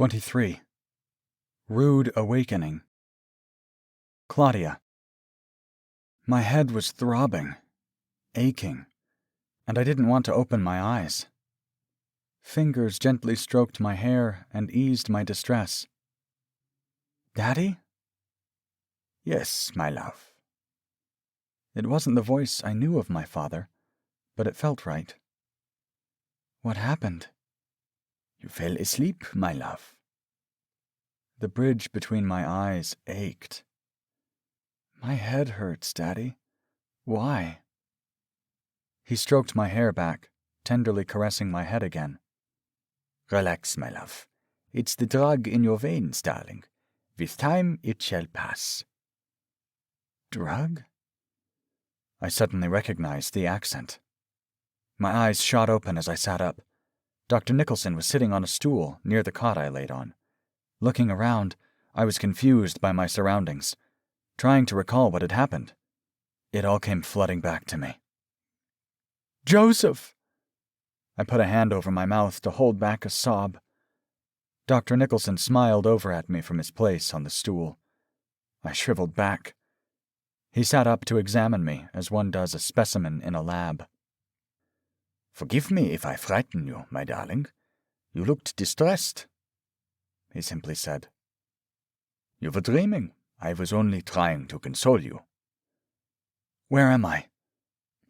23. Rude Awakening. Claudia. My head was throbbing, aching, and I didn't want to open my eyes. Fingers gently stroked my hair and eased my distress. "Daddy?" "Yes, my love." It wasn't the voice I knew of my father, but it felt right. What happened? "You fell asleep, my love." The bridge between my eyes ached. "My head hurts, Daddy. Why?" He stroked my hair back, tenderly caressing my head again. "Relax, my love. It's the drug in your veins, darling. With time, it shall pass." Drug? I suddenly recognized the accent. My eyes shot open as I sat up. Dr. Nicholson was sitting on a stool near the cot I laid on. Looking around, I was confused by my surroundings, trying to recall what had happened. It all came flooding back to me. "Joseph!" I put a hand over my mouth to hold back a sob. Dr. Nicholson smiled over at me from his place on the stool. I shriveled back. He sat up to examine me as one does a specimen in a lab. "Forgive me if I frighten you, my darling. You looked distressed," he simply said. "You were dreaming. I was only trying to console you." "Where am I?"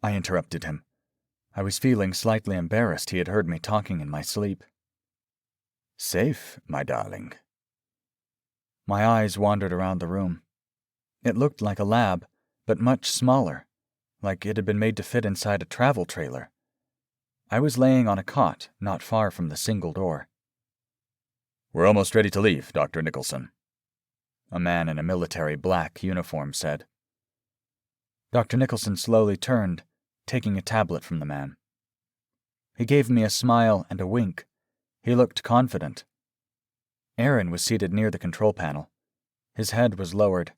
I interrupted him. I was feeling slightly embarrassed he had heard me talking in my sleep. "Safe, my darling." My eyes wandered around the room. It looked like a lab, but much smaller, like it had been made to fit inside a travel trailer. I was laying on a cot not far from the single door. "We're almost ready to leave, Dr. Nicholson," a man in a military black uniform said. Dr. Nicholson slowly turned, taking a tablet from the man. He gave me a smile and a wink. He looked confident. Aaron was seated near the control panel. His head was lowered.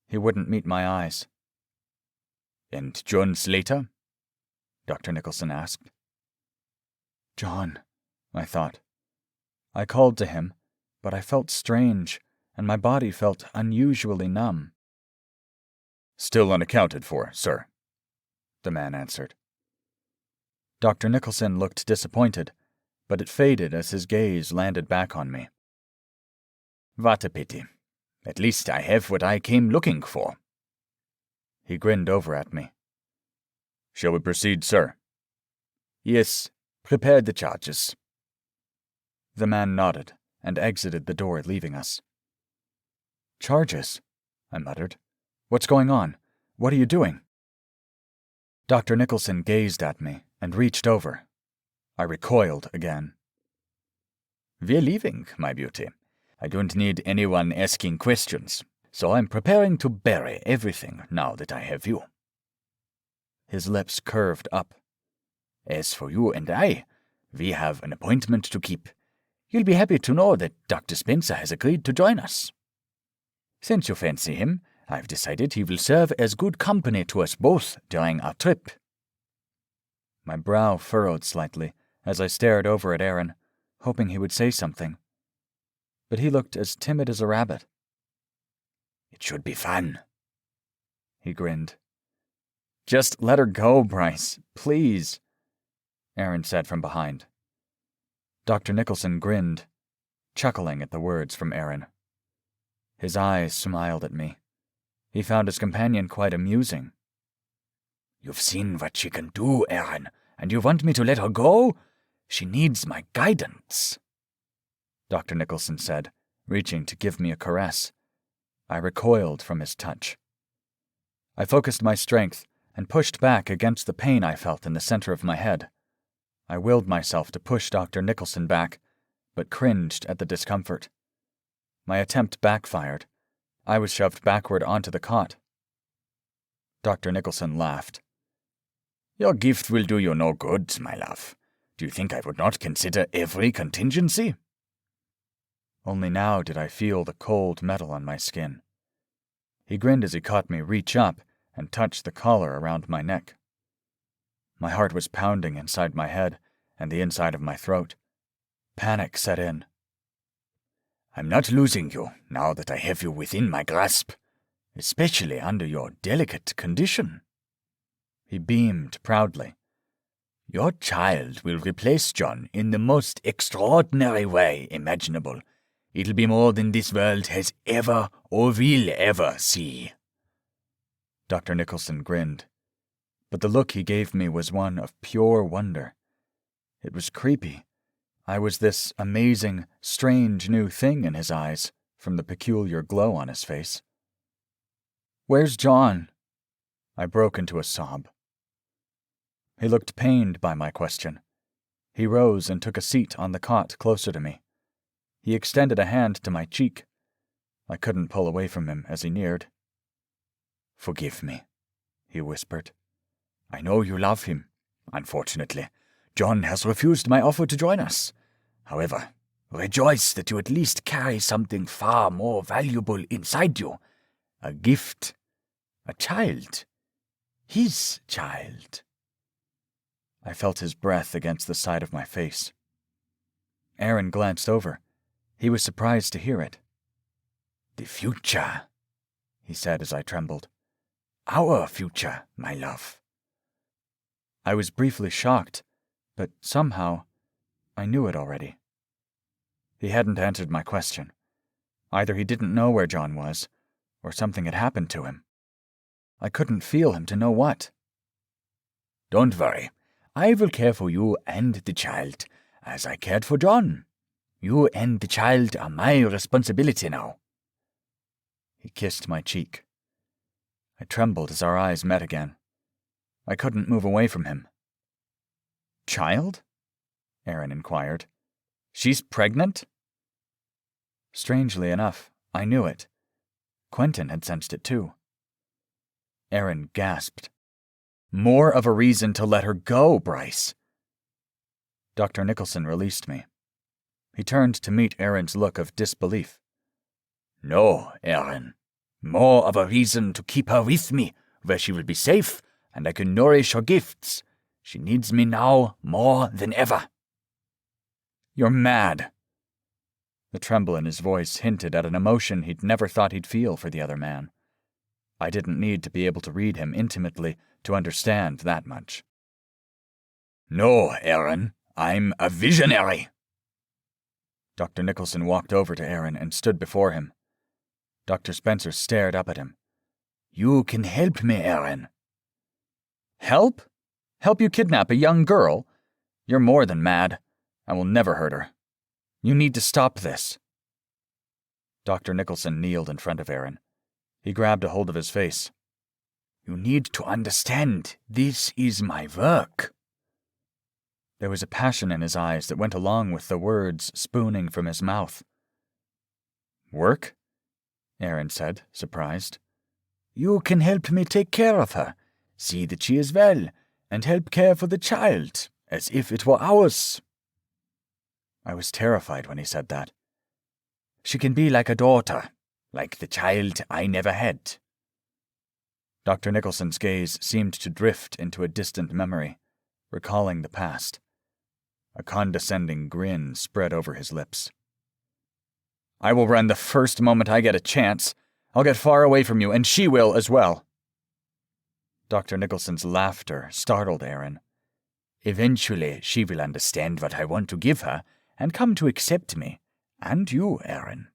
He wouldn't meet my eyes. "And John Slater?" Dr. Nicholson asked. John, I thought. I called to him, but I felt strange, and my body felt unusually numb. "Still unaccounted for, sir," the man answered. Dr. Nicholson looked disappointed, but it faded as his gaze landed back on me. "What a pity. At least I have what I came looking for." He grinned over at me. "Shall we proceed, sir?" "Yes. Prepare the charges." The man nodded and exited the door, leaving us. "Charges?" I muttered. "What's going on? What are you doing?" Dr. Nicholson gazed at me and reached over. I recoiled again. "We're leaving, my beauty. I don't need anyone asking questions, so I'm preparing to bury everything now that I have you." His lips curved up. "As for you and I, we have an appointment to keep. You'll be happy to know that Dr. Spencer has agreed to join us. Since you fancy him, I've decided he will serve as good company to us both during our trip." My brow furrowed slightly as I stared over at Aaron, hoping he would say something. But he looked as timid as a rabbit. "It should be fun." He grinned. "Just let her go, Bryce, please," Aaron said from behind. Dr. Nicholson grinned, chuckling at the words from Aaron. His eyes smiled at me. He found his companion quite amusing. "You've seen what she can do, Aaron, and you want me to let her go? She needs my guidance," Dr. Nicholson said, reaching to give me a caress. I recoiled from his touch. I focused my strength and pushed back against the pain I felt in the center of my head. I willed myself to push Dr. Nicholson back, but cringed at the discomfort. My attempt backfired. I was shoved backward onto the cot. Dr. Nicholson laughed. "Your gift will do you no good, my love. Do you think I would not consider every contingency?" Only now did I feel the cold metal on my skin. He grinned as he caught me reach up and touch the collar around my neck. My heart was pounding inside my head and the inside of my throat. Panic set in. I'm not losing you now that I have you within my grasp, especially under your delicate condition." He beamed proudly. "Your child will replace John in the most extraordinary way imaginable. It'll be more than this world has ever or will ever see." Dr. Nicholson grinned, but the look he gave me was one of pure wonder. It was creepy. I was this amazing, strange new thing in his eyes, from the peculiar glow on his face. "Where's John?" I broke into a sob. He looked pained by my question. He rose and took a seat on the cot closer to me. He extended a hand to my cheek. I couldn't pull away from him as he neared. "Forgive me," he whispered. "I know you love him. Unfortunately, John has refused my offer to join us. However, rejoice that you at least carry something far more valuable inside you. A gift. A child. His child." I felt his breath against the side of my face. Aaron glanced over. He was surprised to hear it. "The future," he said as I trembled. "Our future, my love." I was briefly shocked, but somehow I knew it already. He hadn't answered my question. Either he didn't know where John was, or something had happened to him. I couldn't feel him to know what. "Don't worry. I will care for you and the child, as I cared for John. You and the child are my responsibility now." He kissed my cheek. I trembled as our eyes met again. I couldn't move away from him. "Child?" Aaron inquired. "She's pregnant?" Strangely enough, I knew it. Quentin had sensed it too. Aaron gasped. "More of a reason to let her go, Bryce." Dr. Nicholson released me. He turned to meet Aaron's look of disbelief. "No, Aaron. More of a reason to keep her with me, where she will be safe, and I can nourish her gifts. She needs me now more than ever." "You're mad." The tremble in his voice hinted at an emotion he'd never thought he'd feel for the other man. I didn't need to be able to read him intimately to understand that much. "No, Aaron. I'm a visionary." Dr. Nicholson walked over to Aaron and stood before him. Dr. Spencer stared up at him. "You can help me, Aaron." "Help? Help you kidnap a young girl? You're more than mad. I will never hurt her. You need to stop this." Dr. Nicholson kneeled in front of Aaron. He grabbed a hold of his face. "You need to understand, this is my work." There was a passion in his eyes that went along with the words spooning from his mouth. "Work?" Aaron said, surprised. "You can help me take care of her, see that she is well, and help care for the child, as if it were ours." I was terrified when he said that. "She can be like a daughter, like the child I never had." Dr. Nicholson's gaze seemed to drift into a distant memory, recalling the past. A condescending grin spread over his lips. "I will run the first moment I get a chance. I'll get far away from you, and she will as well." Dr. Nicholson's laughter startled Aaron. "Eventually she will understand what I want to give her and come to accept me, and you, Aaron.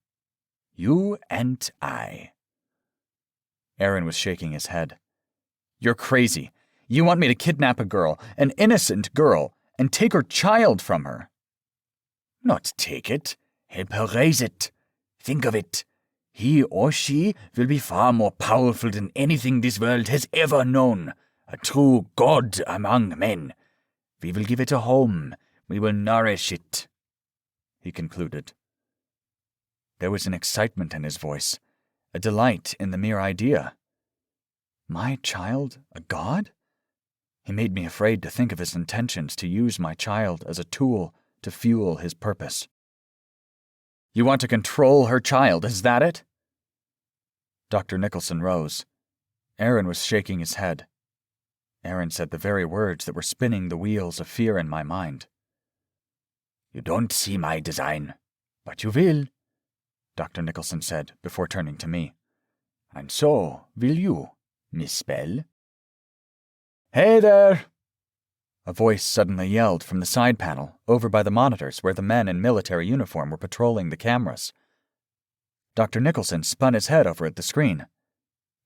You and I." Aaron was shaking his head. "You're crazy. You want me to kidnap a girl, an innocent girl, and take her child from her." "Not take it. Help her raise it. Think of it. He or she will be far more powerful than anything this world has ever known. A true god among men. We will give it a home. We will nourish it," he concluded. There was an excitement in his voice, a delight in the mere idea. My child, a god? He made me afraid to think of his intentions to use my child as a tool to fuel his purpose. "You want to control her child, is that it?" Dr. Nicholson rose. Aaron was shaking his head. Aaron said the very words that were spinning the wheels of fear in my mind. "You don't see my design, but you will. Dr. Nicholson said before turning to me. And so, will you, Miss Bell? "Hey there!" A voice suddenly yelled from the side panel over by the monitors where the men in military uniform were patrolling the cameras. Dr. Nicholson spun his head over at the screen.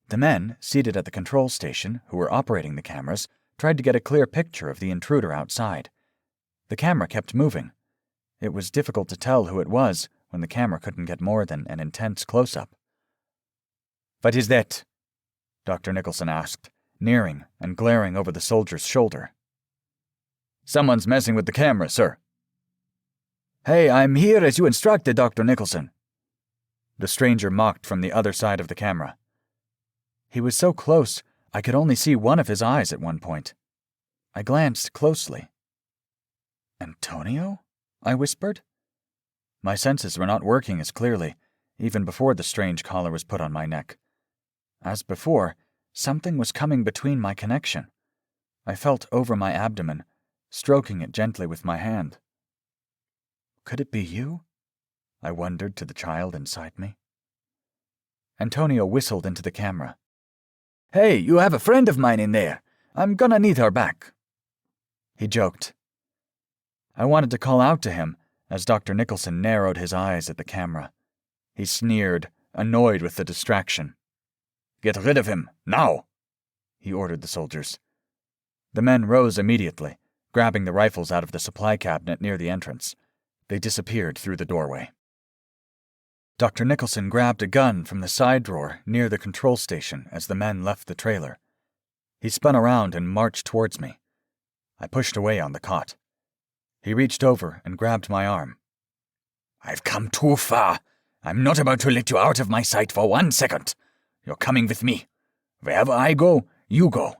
The men, seated at the control station, who were operating the cameras, tried to get a clear picture of the intruder outside. The camera kept moving. It was difficult to tell who it was when the camera couldn't get more than an intense close-up. "What is that?" Dr. Nicholson asked, nearing and glaring over the soldier's shoulder. "Someone's messing with the camera, sir." "Hey, I'm here as you instructed, Dr. Nicholson." The stranger mocked from the other side of the camera. He was so close, I could only see one of his eyes at one point. I glanced closely. "Antonio?" I whispered. My senses were not working as clearly, even before the strange collar was put on my neck. As before, something was coming between my connection. I felt over my abdomen, stroking it gently with my hand. Could it be you? I wondered to the child inside me. Antonio whistled into the camera. "Hey, you have a friend of mine in there. I'm gonna need her back." He joked. I wanted to call out to him as Dr. Nicholson narrowed his eyes at the camera. He sneered, annoyed with the distraction. "Get rid of him, now!" he ordered the soldiers. The men rose immediately, grabbing the rifles out of the supply cabinet near the entrance. They disappeared through the doorway. Dr. Nicholson grabbed a gun from the side drawer near the control station as the men left the trailer. He spun around and marched towards me. I pushed away on the cot. He reached over and grabbed my arm. "I've come too far. I'm not about to let you out of my sight for 1 second. You're coming with me. Wherever I go, you go."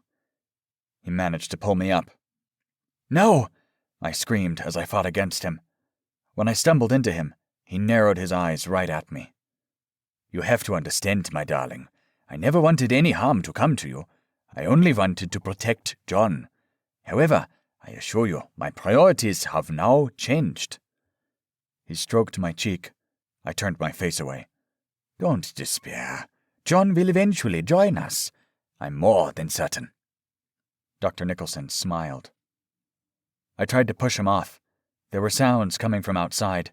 He managed to pull me up. "No!" I screamed as I fought against him. When I stumbled into him, he narrowed his eyes right at me. "You have to understand, my darling. I never wanted any harm to come to you. I only wanted to protect John. However, I assure you, my priorities have now changed." He stroked my cheek. I turned my face away. "Don't despair. John will eventually join us. I'm more than certain." Dr. Nicholson smiled. I tried to push him off. There were sounds coming from outside.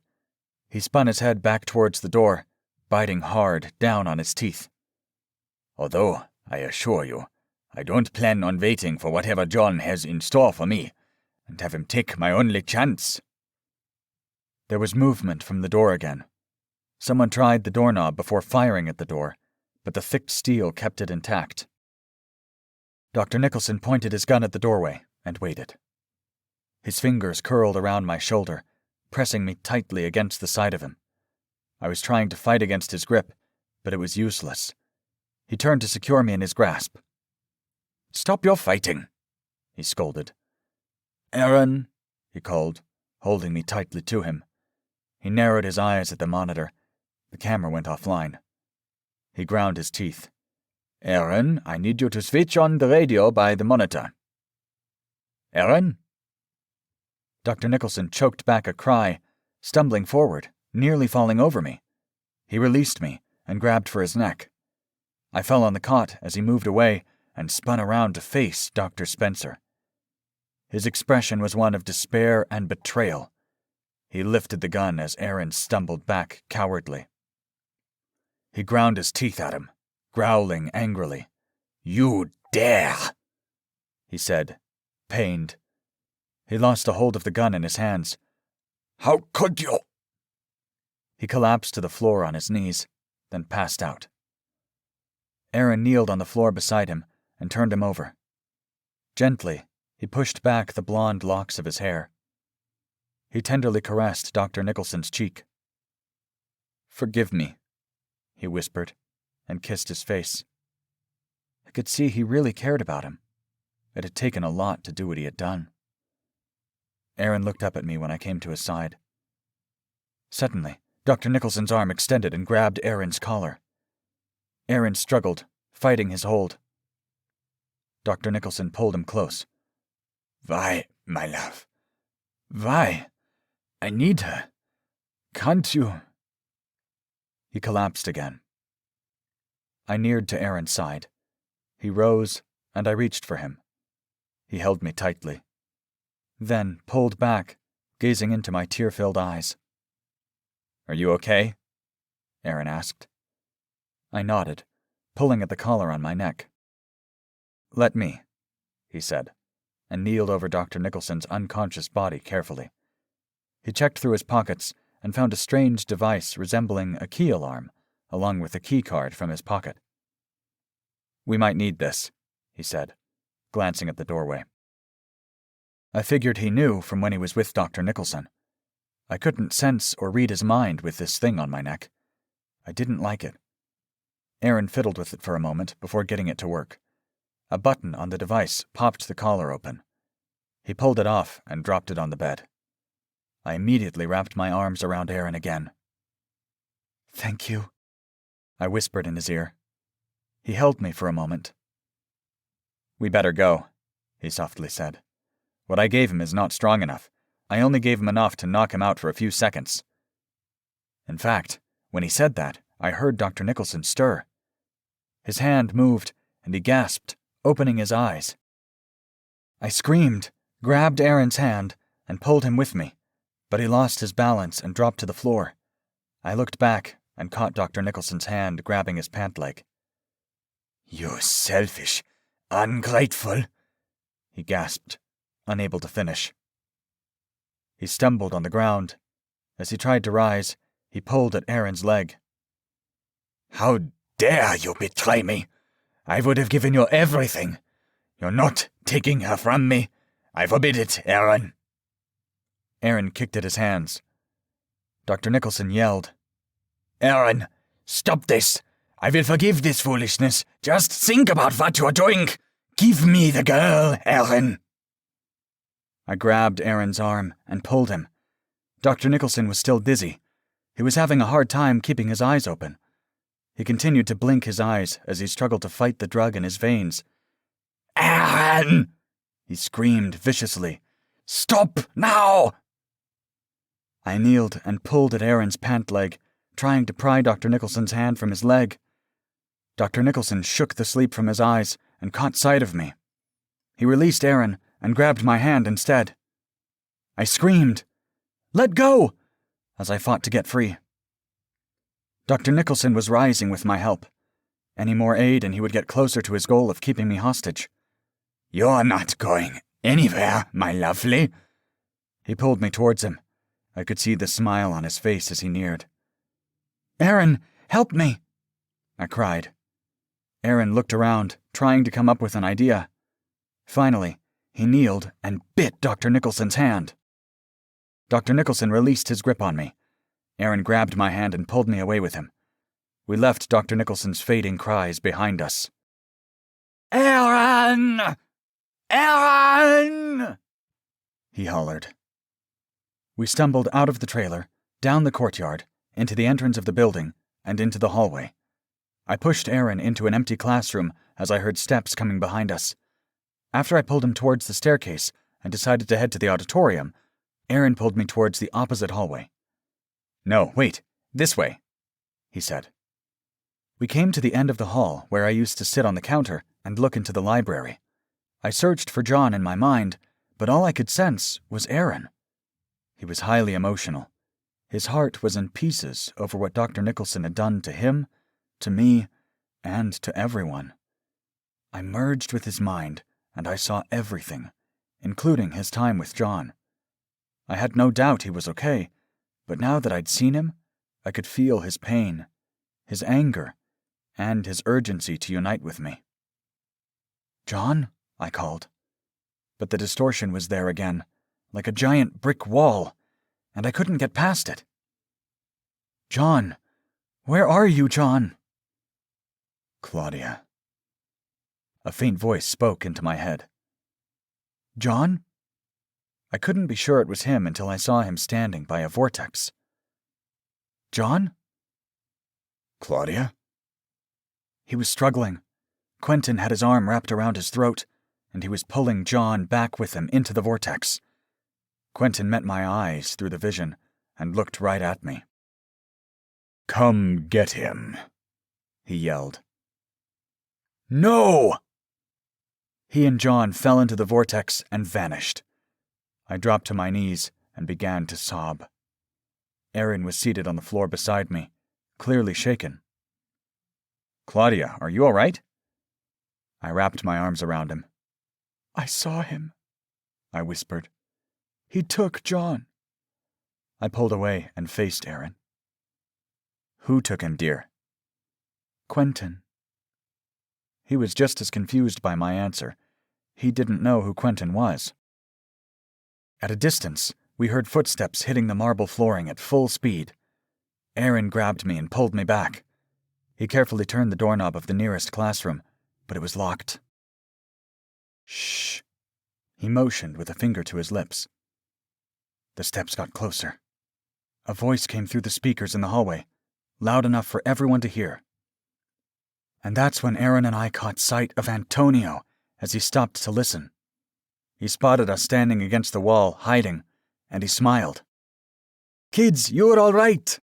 He spun his head back towards the door, biting hard down on his teeth. "Although, I assure you, I don't plan on waiting for whatever John has in store for me, and have him take my only chance." There was movement from the door again. Someone tried the doorknob before firing at the door, but the thick steel kept it intact. Dr. Nicholson pointed his gun at the doorway and waited. His fingers curled around my shoulder, pressing me tightly against the side of him. I was trying to fight against his grip, but it was useless. He turned to secure me in his grasp. "Stop your fighting," he scolded. "Aaron," he called, holding me tightly to him. He narrowed his eyes at the monitor. The camera went offline. He ground his teeth. "Aaron, I need you to switch on the radio by the monitor." "Aaron?" Dr. Nicholson choked back a cry, stumbling forward, nearly falling over me. He released me and grabbed for his neck. I fell on the cot as he moved away and spun around to face Dr. Spencer. His expression was one of despair and betrayal. He lifted the gun as Aaron stumbled back cowardly. He ground his teeth at him, growling angrily. "You dare!" he said, pained. He lost a hold of the gun in his hands. "How could you?" He collapsed to the floor on his knees, then passed out. Aaron kneeled on the floor beside him and turned him over. Gently, he pushed back the blonde locks of his hair. He tenderly caressed Dr. Nicholson's cheek. "Forgive me," he whispered, and kissed his face. I could see he really cared about him. It had taken a lot to do what he had done. Aaron looked up at me when I came to his side. Suddenly, Dr. Nicholson's arm extended and grabbed Aaron's collar. Aaron struggled, fighting his hold. Dr. Nicholson pulled him close. "Why, my love? Why? I need her. Can't you?" He collapsed again. I neared to Aaron's side. He rose, and I reached for him. He held me tightly, then pulled back, gazing into my tear-filled eyes. "Are you okay?" Aaron asked. I nodded, pulling at the collar on my neck. "Let me," he said, and kneeled over Dr. Nicholson's unconscious body carefully. He checked through his pockets and found a strange device resembling a key alarm, along with a key card from his pocket. "We might need this," he said, glancing at the doorway. I figured he knew from when he was with Dr. Nicholson. I couldn't sense or read his mind with this thing on my neck. I didn't like it. Aaron fiddled with it for a moment before getting it to work. A button on the device popped the collar open. He pulled it off and dropped it on the bed. I immediately wrapped my arms around Aaron again. "Thank you," I whispered in his ear. He held me for a moment. "We better go," he softly said. "What I gave him is not strong enough. I only gave him enough to knock him out for a few seconds." In fact, when he said that, I heard Dr. Nicholson stir. His hand moved, and he gasped, opening his eyes. I screamed, grabbed Aaron's hand, and pulled him with me, but he lost his balance and dropped to the floor. I looked back and caught Dr. Nicholson's hand grabbing his pant leg. "You selfish, ungrateful," he gasped, unable to finish. He stumbled on the ground. As he tried to rise, he pulled at Aaron's leg. "How dare you betray me? I would have given you everything. You're not taking her from me. I forbid it, Aaron." Aaron kicked at his hands. Dr. Nicholson yelled, "Aaron, stop this. I will forgive this foolishness. Just think about what you're doing. Give me the girl, Aaron." I grabbed Aaron's arm and pulled him. Dr. Nicholson was still dizzy. He was having a hard time keeping his eyes open. He continued to blink his eyes as he struggled to fight the drug in his veins. "Aaron!" he screamed viciously. "Stop now!" I kneeled and pulled at Aaron's pant leg, trying to pry Dr. Nicholson's hand from his leg. Dr. Nicholson shook the sleep from his eyes and caught sight of me. He released Aaron and grabbed my hand instead. I screamed, "Let go!" as I fought to get free. Dr. Nicholson was rising with my help. Any more aid and he would get closer to his goal of keeping me hostage. "You're not going anywhere, my lovely." He pulled me towards him. I could see the smile on his face as he neared. "Aaron, help me!" I cried. Aaron looked around, trying to come up with an idea. Finally, he kneeled and bit Dr. Nicholson's hand. Dr. Nicholson released his grip on me. Aaron grabbed my hand and pulled me away with him. We left Dr. Nicholson's fading cries behind us. "Aaron! Aaron!" he hollered. We stumbled out of the trailer, down the courtyard, into the entrance of the building, and into the hallway. I pushed Aaron into an empty classroom as I heard steps coming behind us. After I pulled him towards the staircase and decided to head to the auditorium, Aaron pulled me towards the opposite hallway. "No, wait, this way," he said. We came to the end of the hall where I used to sit on the counter and look into the library. I searched for John in my mind, but all I could sense was Aaron. He was highly emotional. His heart was in pieces over what Dr. Nicholson had done to him, to me, and to everyone. I merged with his mind, and I saw everything, including his time with John. I had no doubt he was okay, but now that I'd seen him, I could feel his pain, his anger, and his urgency to unite with me. "John?" I called. But the distortion was there again, like a giant brick wall, and I couldn't get past it. "John! Where are you, John?" "Claudia." A faint voice spoke into my head. "John?" I couldn't be sure it was him until I saw him standing by a vortex. "John?" "Claudia?" He was struggling. Quentin had his arm wrapped around his throat, and he was pulling John back with him into the vortex. Quentin met my eyes through the vision and looked right at me. Come get him, he yelled. No! He and John fell into the vortex and vanished. I dropped to my knees and began to sob. Aaron was seated on the floor beside me, clearly shaken. Claudia, are you all right? I wrapped my arms around him. I saw him, I whispered. He took John. I pulled away and faced Aaron. Who took him, dear? Quentin. He was just as confused by my answer. He didn't know who Quentin was. At a distance, we heard footsteps hitting the marble flooring at full speed. Aaron grabbed me and pulled me back. He carefully turned the doorknob of the nearest classroom, but it was locked. Shh. He motioned with a finger to his lips. The steps got closer. A voice came through the speakers in the hallway, loud enough for everyone to hear. And that's when Aaron and I caught sight of Antonio as he stopped to listen. He spotted us standing against the wall, hiding, and he smiled. "Kids, you're all right,"